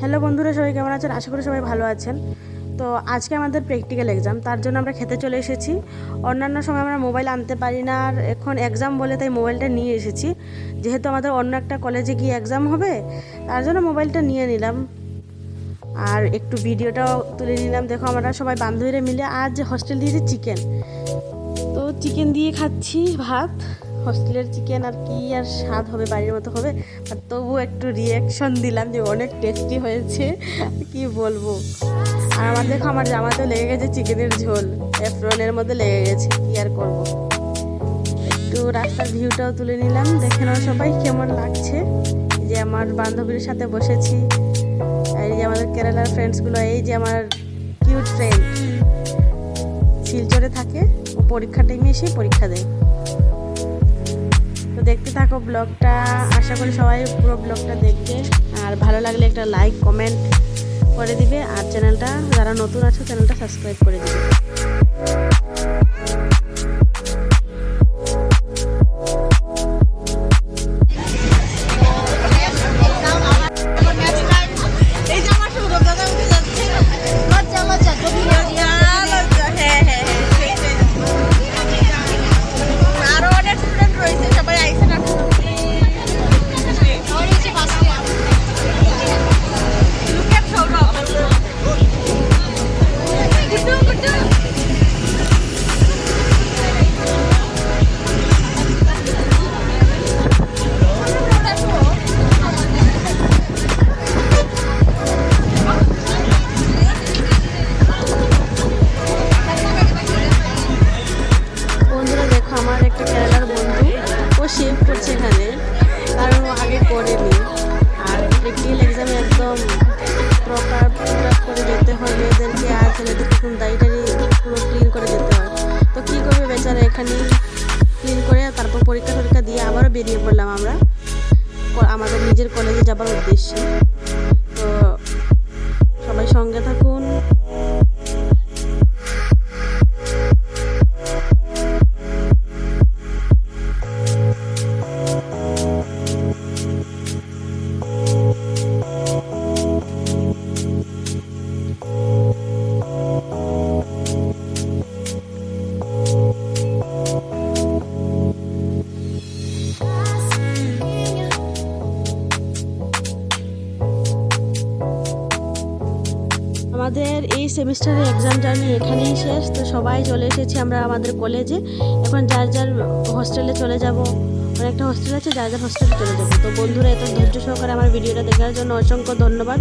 Hello বন্ধুরা, সবাই কেমন আছেন? আশা করি সবাই ভালো আছেন। তো আজকে আমাদের প্র্যাকটিক্যাল এক্সাম, তার জন্য আমরা খেতে চলে এসেছি। অন্যান্য সময় আমরা মোবাইল আনতে পারি না, আর এখন এক্সাম বলে তাই মোবাইলটা নিয়ে এসেছি। যেহেতু আমাদের অন্য একটা কলেজে গিয়ে এক্সাম হবে, তার জন্য মোবাইলটা নিয়ে নিলাম আর একটু ভিডিওটাও তুলে নিলাম। দেখো, আমরা সবাই বান্ধবীরা মিলে আজ হস্টেল দিয়েছে চিকেন, তো চিকেন দিয়ে খাচ্ছি ভাত। হস্টেলের চিকেন আর কি আর স্বাদ হবে, বাড়ির মতো হবে, আর তবু একটু রিয়াকশন দিলাম যে অনেক টেস্টি হয়েছে, কি বলবো। আর আমার দেখো, আমার জামাতেও লেগে গেছে চিকেনের ঝোল, এপ্রনের মধ্যে লেগে গেছে, কি আর করবো। একটু রাস্তার ভিউটাও তুলে নিলাম, দেখে নাও সবাই কেমন লাগছে। এই যে আমার বান্ধবীর সাথে বসেছি, এই যে আমাদের কেরালার ফ্রেন্ডসগুলো, এই যে আমার কিউট ফ্রেন্ড শিলচরে থাকে, ও পরীক্ষা টাইমে এসে পরীক্ষা দেয়। তো দেখতে থাকো ব্লগটা, আশা করি সবাই পুরো ব্লগটা দেখবে, আর ভালো লাগলে একটা লাইক কমেন্ট করে দিবে, আর চ্যানেলটা যারা নতুন আছে চ্যানেলটা সাবস্ক্রাইব করে দিবে। সেভ করছে এখানে, কারণ ও আগে করেনি। আর প্র্যাকটিক্যাল এক্সামে একদম প্রপার করে যেতে হয় মেয়েদেরকে, আর ছেলেদেরকে কোন দায়িটারি পুরো ক্লিন করে যেতে হয়। তো কী করবে বেচারা, এখানেই ক্লিন করে তারপর পরীক্ষা দিয়ে আবারও বেরিয়ে পড়লাম আমরা আমাদের নিজের কলেজে যাবার উদ্দেশ্যে। তো সবাই সঙ্গে থাকুন। আমাদের এই সেমিস্টারের এক্সাম জার্নি এখানেই শেষ। তো সবাই চলে এসেছি আমরা আমাদের কলেজে, এখন যার যার হস্টেলে চলে যাব। অনেকটা হস্টেল আছে, যার যার হস্টেলে চলে যাবো। তো বন্ধুরা, এত ধৈর্য সহকারে আমার ভিডিওটা দেখার জন্য অসংখ্য ধন্যবাদ।